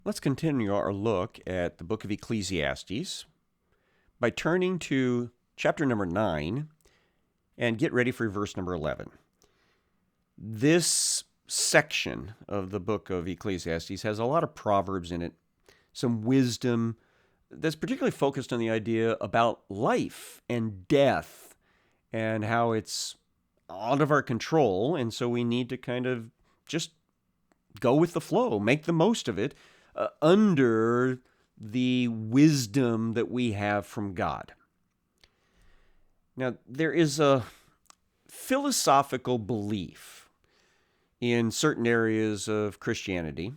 Let's continue our look at the book of Ecclesiastes by turning to chapter number 9 and get ready for verse number 11. This section of the book of Ecclesiastes has a lot of proverbs in it, some wisdom that's particularly focused on the idea about life and death and how it's out of our control, and so we need to kind of just go with the flow, make the most of it under the wisdom that we have from God. Now, there is a philosophical belief in certain areas of Christianity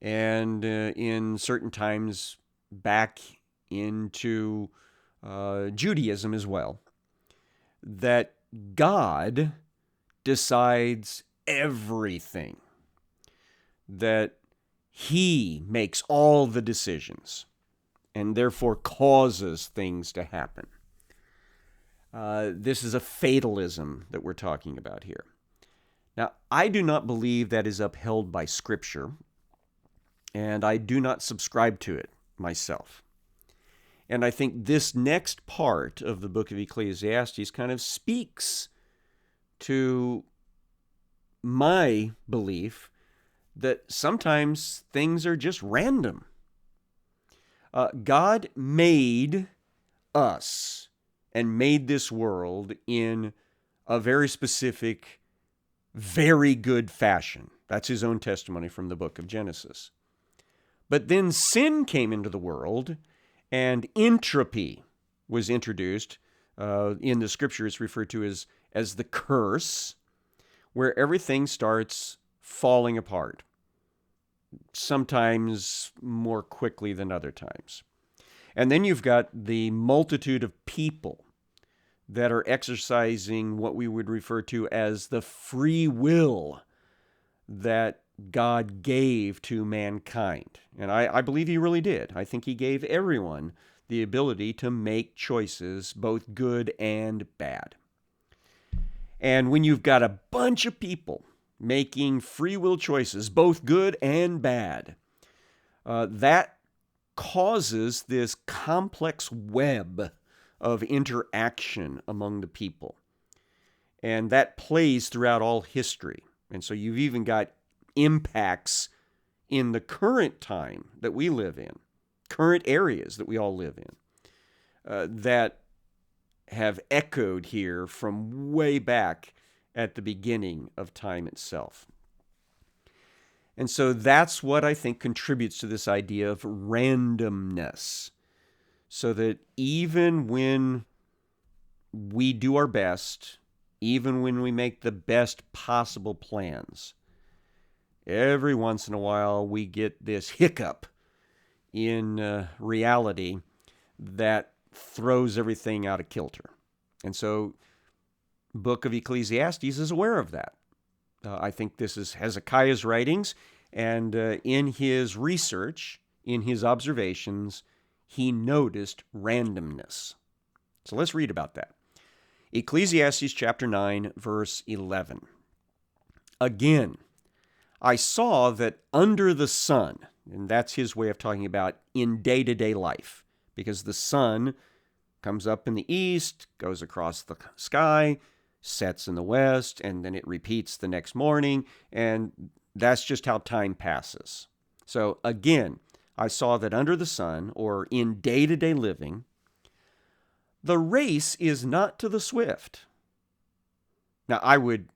and in certain times back into Judaism as well, that God decides everything, that He makes all the decisions and therefore causes things to happen. This is a fatalism that we're talking about here. Now, I do not believe that is upheld by Scripture, and I do not subscribe to it myself. And I think this next part of the book of Ecclesiastes kind of speaks to my belief that sometimes things are just random. God made us and made this world in a very specific, very good fashion. That's his own testimony from the book of Genesis. But then sin came into the world, and entropy was introduced. In the scripture, it's referred to as the curse, where everything starts falling apart, sometimes more quickly than other times. And then you've got the multitude of people that are exercising what we would refer to as the free will that God gave to mankind. And I believe he really did. I think he gave everyone the ability to make choices, both good and bad. And when you've got a bunch of people making free will choices, both good and bad, that causes this complex web of interaction among the people. And that plays throughout all history. And so you've even got impacts in the current time that we live in, current areas that we all live in, that have echoed here from way back at the beginning of time itself. And so that's what I think contributes to this idea of randomness. So that even when we do our best, even when we make the best possible plans, every once in a while we get this hiccup in reality that throws everything out of kilter. And so book of Ecclesiastes is aware of that. I think this is Hezekiah's writings, and in his research, in his observations, he noticed randomness. So let's read about that. Ecclesiastes chapter 9, verse 11. Again, I saw that under the sun, and that's his way of talking about in day-to-day life, because the sun comes up in the east, goes across the sky, sets in the west, and then it repeats the next morning, and that's just how time passes. So again, I saw that under the sun, or in day-to-day living, the race is not to the swift. Now, I would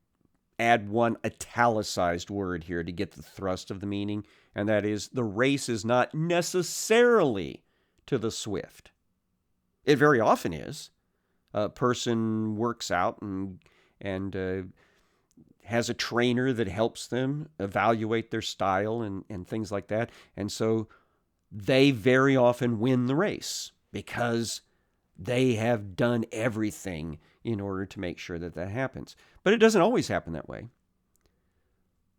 add one italicized word here to get the thrust of the meaning, and that is the race is not necessarily to the swift. It very often is. A person works out and has a trainer that helps them evaluate their style and things like that. And so they very often win the race because they have done everything in order to make sure that that happens. But it doesn't always happen that way.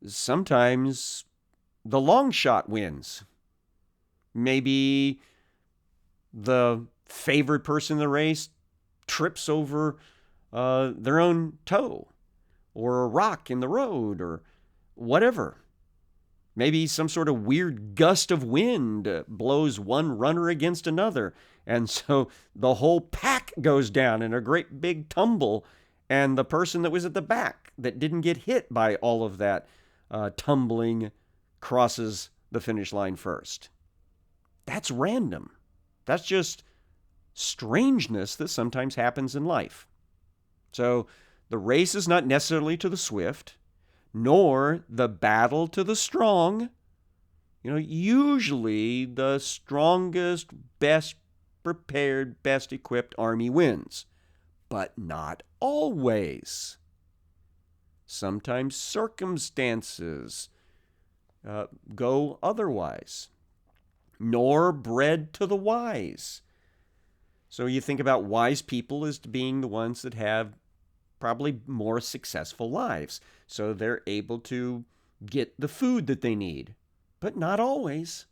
Sometimes the long shot wins. Maybe the favored person in the race trips over their own toe or a rock in the road or whatever. Maybe some sort of weird gust of wind blows one runner against another, and so the whole pack goes down in a great big tumble, and the person that was at the back that didn't get hit by all of that tumbling crosses the finish line first. That's random. That's just strangeness that sometimes happens in life. So the race is not necessarily to the swift, nor the battle to the strong. Usually the strongest, best prepared, best equipped army wins, but not always. Sometimes circumstances go otherwise. Nor bread to the wise. So you think about wise people as being the ones that have probably more successful lives. So they're able to get the food that they need, but not always.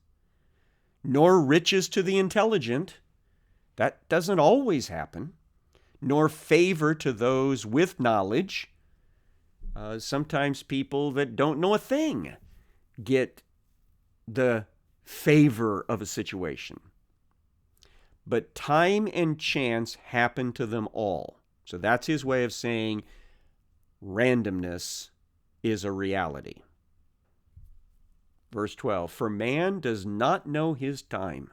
Nor riches to the intelligent. That doesn't always happen. Nor favor to those with knowledge. Sometimes people that don't know a thing get the favor of a situation. But time and chance happen to them all. So that's his way of saying randomness is a reality. Verse 12, for man does not know his time.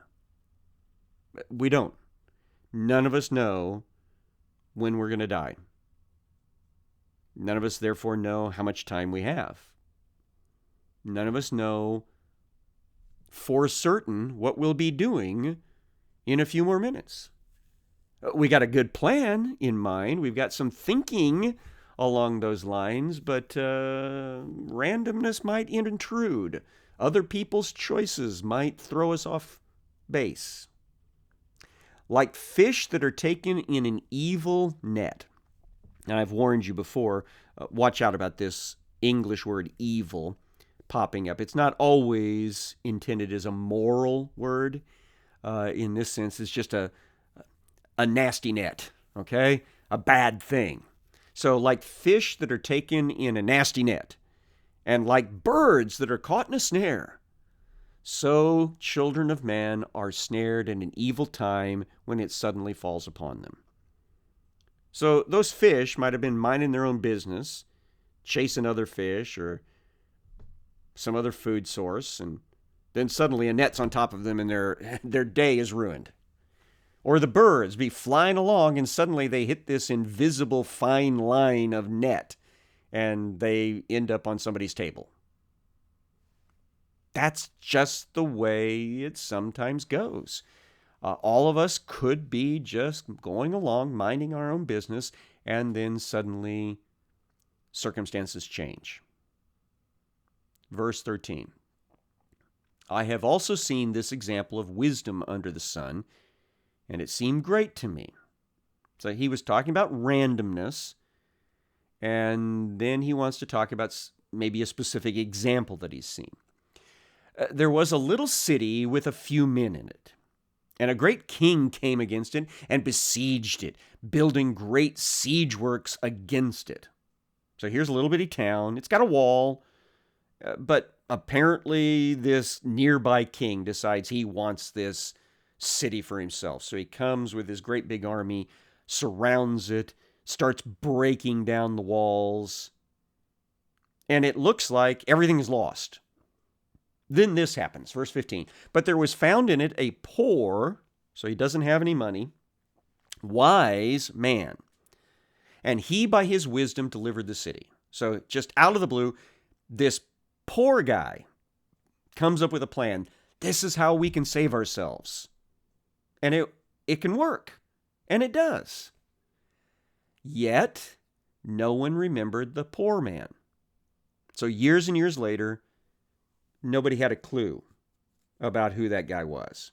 We don't. None of us know when we're going to die. None of us, therefore, know how much time we have. None of us know for certain what we'll be doing in a few more minutes. We got a good plan in mind. We've got some thinking along those lines, but randomness might intrude. Other people's choices might throw us off base. Like fish that are taken in an evil net. And I've warned you before, watch out about this English word evil popping up. It's not always intended as a moral word. In this sense, it's just a nasty net, okay? A bad thing. So like fish that are taken in a nasty net, and like birds that are caught in a snare, so children of man are snared in an evil time when it suddenly falls upon them. So those fish might have been minding their own business, chasing other fish or some other food source, and then suddenly a net's on top of them and their day is ruined. Or the birds be flying along and suddenly they hit this invisible fine line of net and they end up on somebody's table. That's just the way it sometimes goes. All of us could be just going along, minding our own business, and then suddenly circumstances change. Verse 13. I have also seen this example of wisdom under the sun, and it seemed great to me. So he was talking about randomness, and then he wants to talk about maybe a specific example that he's seen. There was a little city with a few men in it, and a great king came against it and besieged it, building great siege works against it. So here's a little bitty town. It's got a wall, but apparently this nearby king decides he wants this city for himself. So he comes with his great big army, surrounds it, starts breaking down the walls, and it looks like everything is lost. Then this happens, verse 15. But there was found in it a poor, so he doesn't have any money, wise man, and he by his wisdom delivered the city. So just out of the blue, this poor guy comes up with a plan. This is how we can save ourselves. And it can work. And it does. Yet, no one remembered the poor man. So years and years later, nobody had a clue about who that guy was.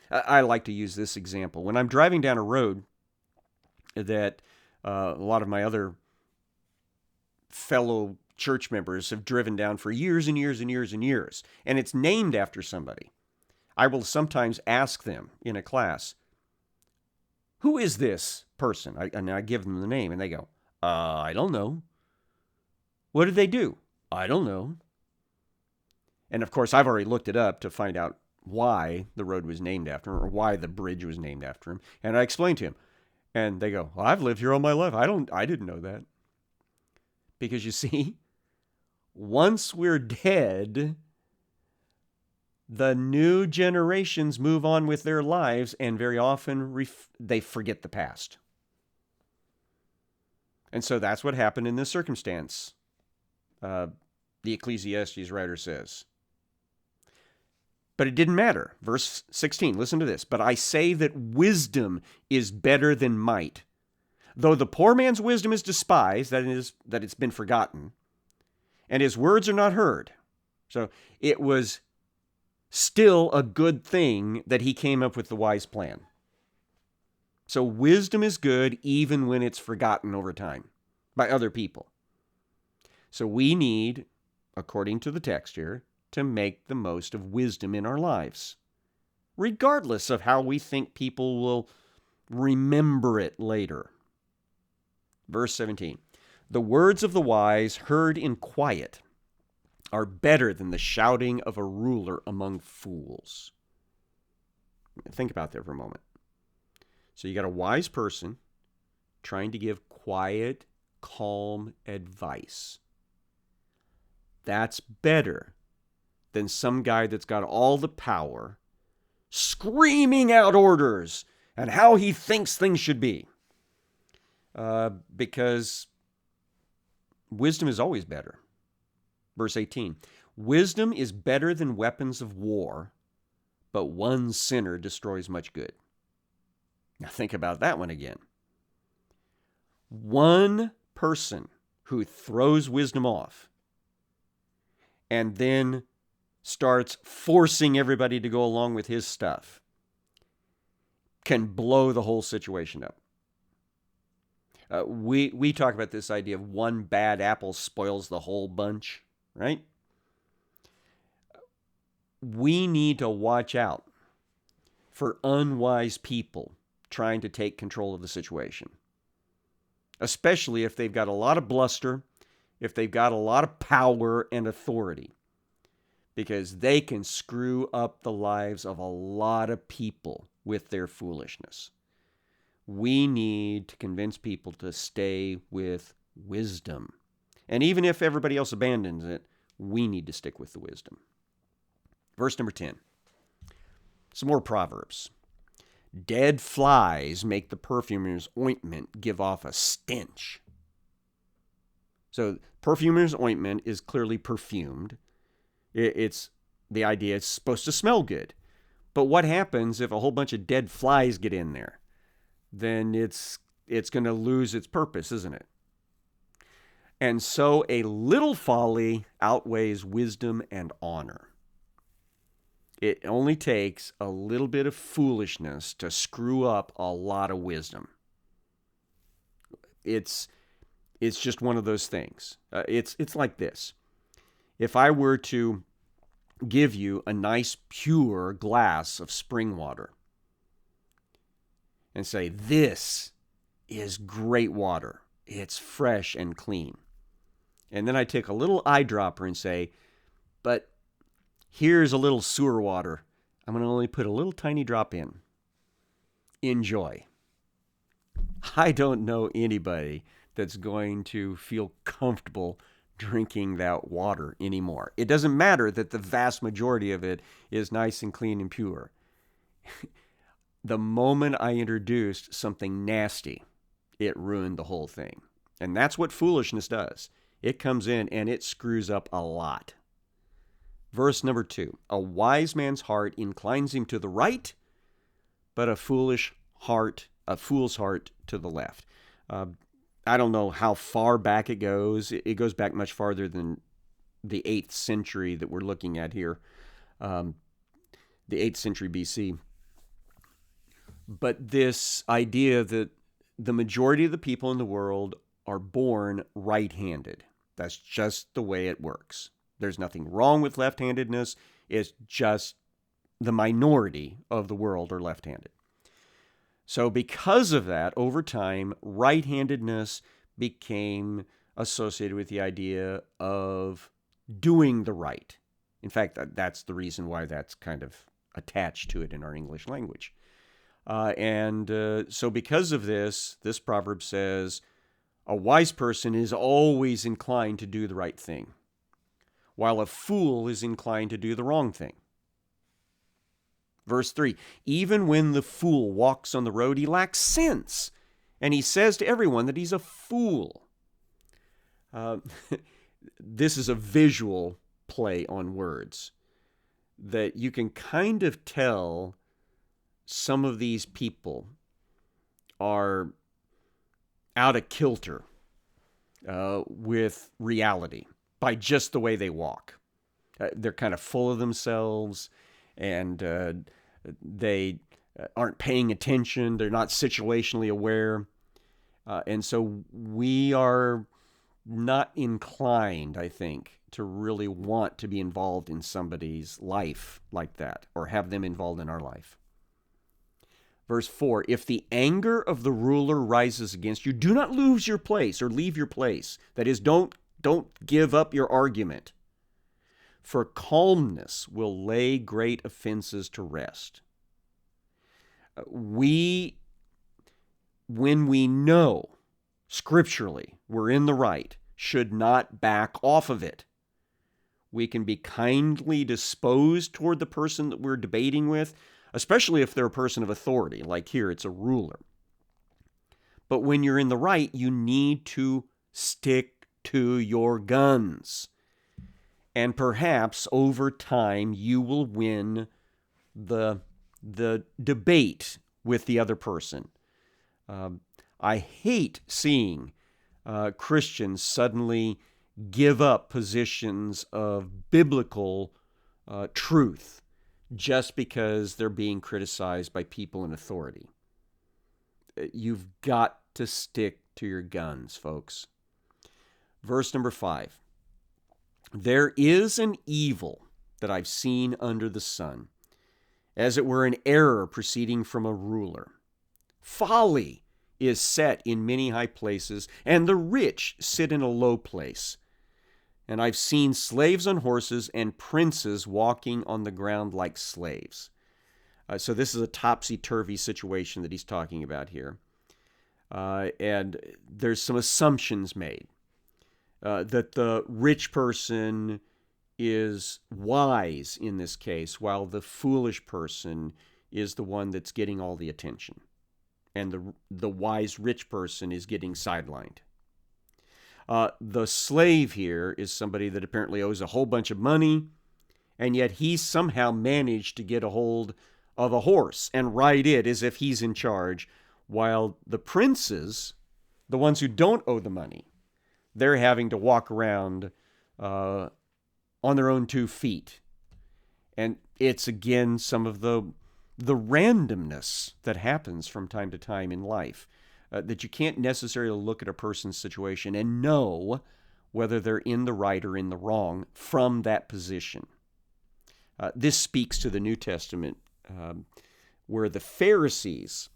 I like to use this example. When I'm driving down a road that a lot of my other fellow church members have driven down for years and years and years and years, and it's named after somebody, I will sometimes ask them in a class, who is this person? And I give them the name, and they go, I don't know. What did they do? I don't know. And of course, I've already looked it up to find out why the road was named after him or why the bridge was named after him. And I explained to him. And they go, well, I've lived here all my life. I didn't know that. Because you see, once we're dead, the new generations move on with their lives, and very often they forget the past. And so that's what happened in this circumstance. The Ecclesiastes writer says. But it didn't matter. Verse 16, listen to this. But I say that wisdom is better than might. Though the poor man's wisdom is despised, that is, that it's been forgotten, and his words are not heard. So it was still a good thing that he came up with the wise plan. So wisdom is good even when it's forgotten over time by other people. So we need, according to the text here, to make the most of wisdom in our lives, regardless of how we think people will remember it later. Verse 17, the words of the wise heard in quiet are better than the shouting of a ruler among fools. Think about that for a moment. So you got a wise person trying to give quiet, calm advice. That's better than some guy that's got all the power screaming out orders and how he thinks things should be. Because wisdom is always better. Verse 18, wisdom is better than weapons of war, but one sinner destroys much good. Now think about that one again. One person who throws wisdom off and then starts forcing everybody to go along with his stuff can blow the whole situation up. We talk about this idea of one bad apple spoils the whole bunch, right? We need to watch out for unwise people trying to take control of the situation, especially if they've got a lot of bluster, if they've got a lot of power and authority, because they can screw up the lives of a lot of people with their foolishness. We need to convince people to stay with wisdom. And even if everybody else abandons it, we need to stick with the wisdom. Verse number 10. Some more Proverbs. Dead flies make the perfumer's ointment give off a stench. So perfumer's ointment is clearly perfumed. It's the idea it's supposed to smell good. But what happens if a whole bunch of dead flies get in there? Then it's going to lose its purpose, isn't it? And so a little folly outweighs wisdom and honor. It only takes a little bit of foolishness to screw up a lot of wisdom. It's just one of those things. It's like this. If I were to give you a nice pure glass of spring water and say, this is great water, it's fresh and clean, and then I take a little eyedropper and say, but here's a little sewer water, I'm going to only put a little tiny drop in. Enjoy. I don't know anybody that's going to feel comfortable drinking that water anymore. It doesn't matter that the vast majority of it is nice and clean and pure. The moment I introduced something nasty, it ruined the whole thing. And that's what foolishness does. It comes in and it screws up a lot. Verse number 2. A wise man's heart inclines him to the right, but a fool's heart to the left. I don't know how far back it goes. It goes back much farther than the 8th century that we're looking at here, the 8th century BC. But this idea that the majority of the people in the world are born right-handed. That's just the way it works. There's nothing wrong with left-handedness. It's just the minority of the world are left-handed. So because of that, over time, right-handedness became associated with the idea of doing the right, In fact, that's the reason why that's kind of attached to it in our English language. So because of this proverb says, a wise person is always inclined to do the right thing, while a fool is inclined to do the wrong thing. Verse 3, even when the fool walks on the road, he lacks sense, and he says to everyone that he's a fool. This is a visual play on words that you can kind of tell some of these people are out of kilter with reality by just the way they walk. They're kind of full of themselves, and they aren't paying attention. They're not situationally aware. And so we are not inclined, I think, to really want to be involved in somebody's life like that, or have them involved in our life. Verse 4, if the anger of the ruler rises against you, do not lose your place or leave your place. That is, don't give up your argument. For calmness will lay great offenses to rest. When we know scripturally we're in the right, should not back off of it. We can be kindly disposed toward the person that we're debating with, especially if they're a person of authority, like here it's a ruler. But when you're in the right, you need to stick to your guns. And perhaps over time you will win the debate with the other person. I hate seeing Christians suddenly give up positions of biblical truth just because they're being criticized by people in authority. You've got to stick to your guns, folks. Verse number 5. There is an evil that I've seen under the sun, as it were an error proceeding from a ruler. Folly is set in many high places, and the rich sit in a low place. And I've seen slaves on horses and princes walking on the ground like slaves. So this is a topsy-turvy situation that he's talking about here. And there's some assumptions made that the rich person is wise in this case, while the foolish person is the one that's getting all the attention. And the wise rich person is getting sidelined. The slave here is somebody that apparently owes a whole bunch of money, and yet he's somehow managed to get a hold of a horse and ride it as if he's in charge, while the princes, the ones who don't owe the money, they're having to walk around on their own 2 feet. And it's, again, some of the randomness that happens from time to time in life. That you can't necessarily look at a person's situation and know whether they're in the right or in the wrong from that position. This speaks to the New Testament, where the Pharisees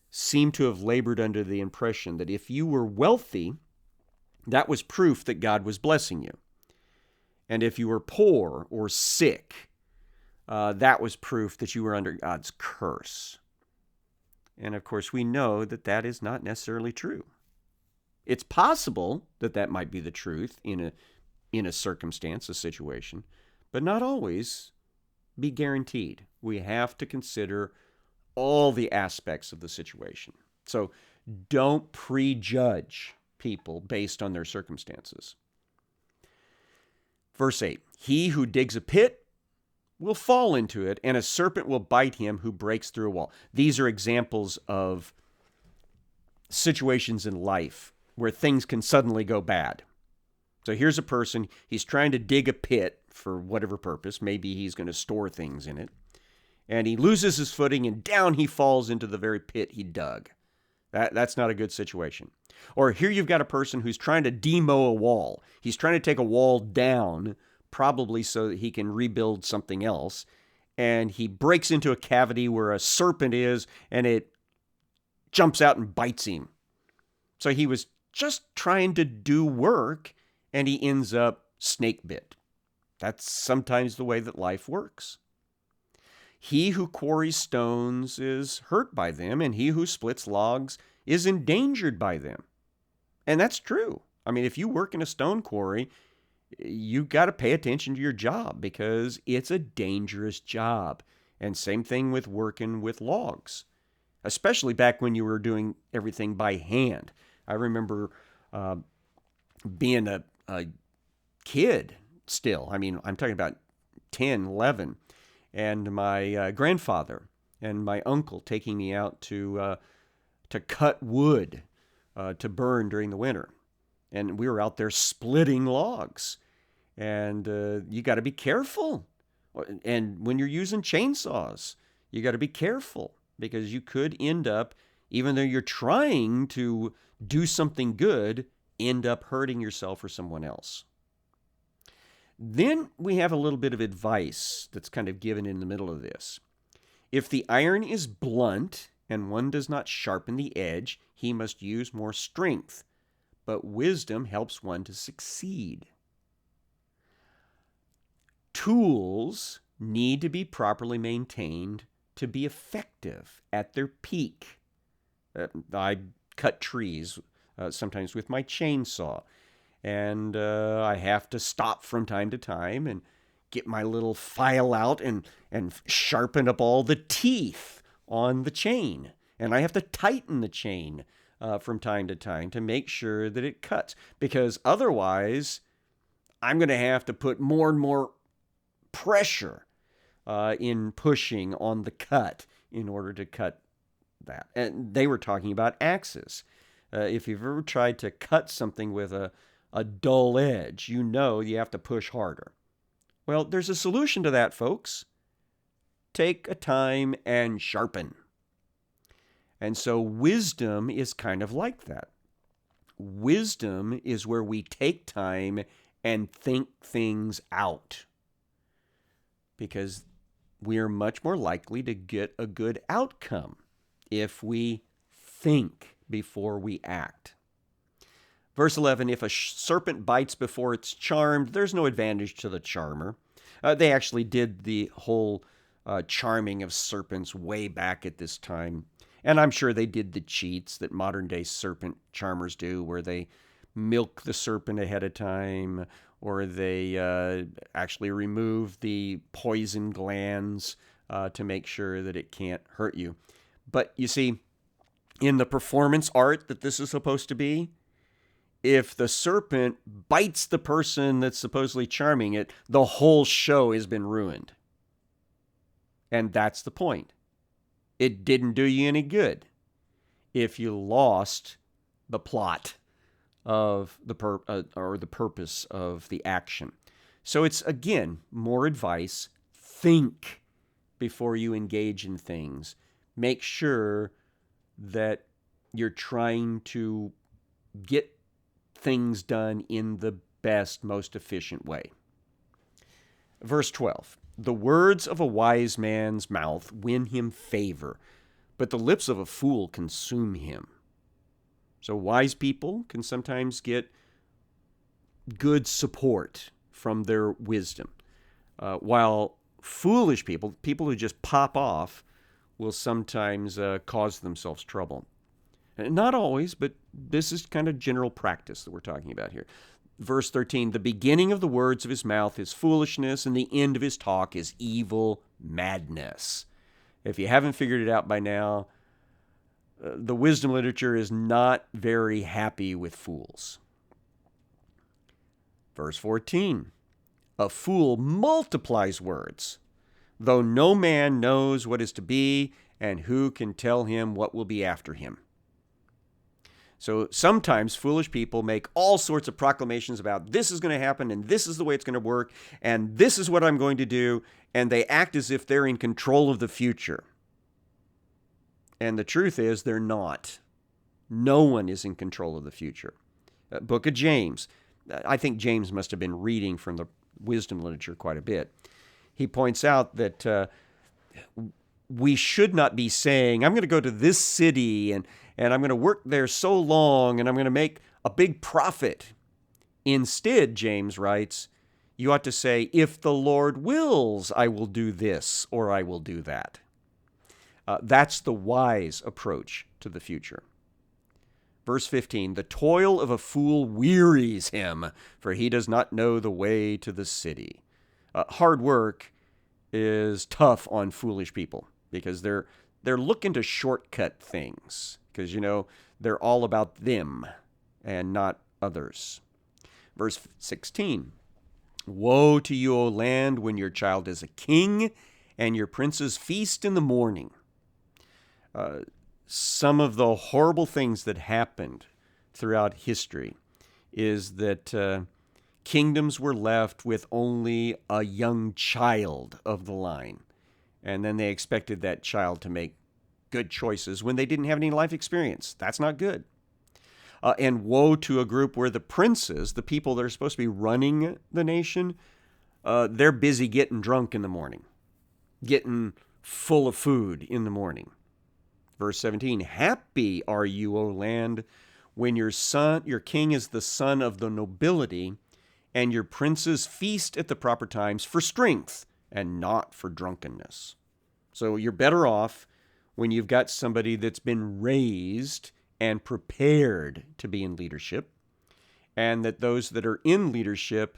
seem to have labored under the impression that if you were wealthy, that was proof that God was blessing you. And if you were poor or sick, that was proof that you were under God's curse. And of course, we know that that is not necessarily true. It's possible that that might be the truth in a circumstance, a situation, but not always be guaranteed. We have to consider all the aspects of the situation. So don't prejudge people based on their circumstances. Verse 8, he who digs a pit will fall into it, and a serpent will bite him who breaks through a wall. These are examples of situations in life where things can suddenly go bad. So here's a person, he's trying to dig a pit for whatever purpose. Maybe he's going to store things in it. And he loses his footing, and down he falls into the very pit he dug. That's not a good situation. Or here you've got a person who's trying to demo a wall. He's trying to take a wall down, probably so that he can rebuild something else. And he breaks into a cavity where a serpent is, and it jumps out and bites him. So he was just trying to do work, and he ends up snake bit. That's sometimes the way that life works. He who quarries stones is hurt by them, and he who splits logs is endangered by them. And that's true. I mean, if you work in a stone quarry, you got to pay attention to your job because it's a dangerous job. And same thing with working with logs, especially back when you were doing everything by hand. I remember being a kid still. I mean, I'm talking about 10, 11, and my grandfather and my uncle taking me out to cut wood to burn during the winter. And we were out there splitting logs. And you got to be careful. And when you're using chainsaws, you got to be careful because you could end up, even though you're trying to do something good, end up hurting yourself or someone else. Then we have a little bit of advice that's kind of given in the middle of this. If the iron is blunt and one does not sharpen the edge, he must use more strength. But wisdom helps one to succeed. Tools need to be properly maintained to be effective at their peak. I cut trees sometimes with my chainsaw, and I have to stop from time to time and get my little file out and sharpen up all the teeth on the chain. And I have to tighten the chain from time to time to make sure that it cuts, because otherwise I'm going to have to put more and more pressure in pushing on the cut in order to cut that. And they were talking about axes. If you've ever tried to cut something with a dull edge, you know you have to push harder. Well, there's a solution to that, folks. Take a time and sharpen. And so wisdom is kind of like that. Wisdom is where we take time and think things out, because we are much more likely to get a good outcome if we think before we act. Verse 11, if a serpent bites before it's charmed, there's no advantage to the charmer. They actually did the whole charming of serpents way back at this time. And I'm sure they did the cheats that modern day serpent charmers do, where they milk the serpent ahead of time, or they actually remove the poison glands to make sure that it can't hurt you. But you see, in the performance art that this is supposed to be, if the serpent bites the person that's supposedly charming it, the whole show has been ruined. And that's the point. It didn't do you any good if you lost the plot of the purpose of the action. So it's, again, more advice. Think before you engage in things. Make sure that you're trying to get things done in the best, most efficient way. Verse 12, the words of a wise man's mouth win him favor, but the lips of a fool consume him. So wise people can sometimes get good support from their wisdom, while foolish people, people who just pop off, will sometimes cause themselves trouble. Not always, but this is kind of general practice that we're talking about here. Verse 13, the beginning of the words of his mouth is foolishness, and the end of his talk is evil madness. If you haven't figured it out by now, the wisdom literature is not very happy with fools. Verse 14, a fool multiplies words, though no man knows what is to be, and who can tell him what will be after him. So sometimes foolish people make all sorts of proclamations about this is going to happen, and this is the way it's going to work, and this is what I'm going to do, and they act as if they're in control of the future. And the truth is they're not. No one is in control of the future. Book of James. I think James must have been reading from the wisdom literature quite a bit. He points out that we should not be saying, I'm going to go to this city and I'm going to work there so long and I'm going to make a big profit. Instead, James writes, You ought to say, if the Lord wills, I will do this or I will do that. That's the wise approach to the future. Verse 15, the toil of a fool wearies him, for he does not know the way to the city. Hard work is tough on foolish people because they're looking to shortcut things because, they're all about them and not others. Verse 16, woe to you, O land, when your child is a king and your princes feast in the morning. Some of the horrible things that happened throughout history is that kingdoms were left with only a young child of the line. And then they expected that child to make good choices when they didn't have any life experience. That's not good. And woe to a group where the princes, the people that are supposed to be running the nation, they're busy getting drunk in the morning, getting full of food in the morning. Verse 17, happy are you, O land, when your king is the son of the nobility, and your princes feast at the proper times for strength and not for drunkenness. So you're better off when you've got somebody that's been raised and prepared to be in leadership, and that those that are in leadership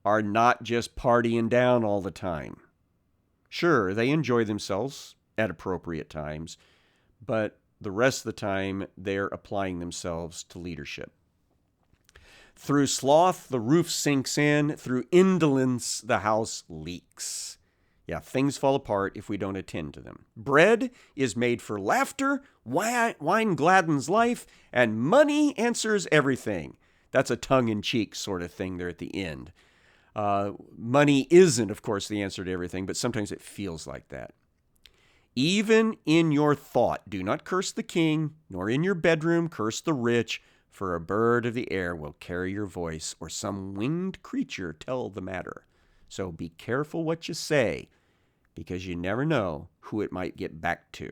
are not just partying down all the time. Sure, they enjoy themselves at appropriate times, but the rest of the time they're applying themselves to leadership. Through sloth, the roof sinks in. Through indolence, the house leaks. Yeah, things fall apart if we don't attend to them. Bread is made for laughter, wine gladdens life, and money answers everything. That's a tongue-in-cheek sort of thing there at the end. Money isn't, of course, the answer to everything, but sometimes it feels like that. Even in your thought, do not curse the king, nor in your bedroom curse the rich, for a bird of the air will carry your voice, or some winged creature tell the matter. So be careful what you say, because you never know who it might get back to.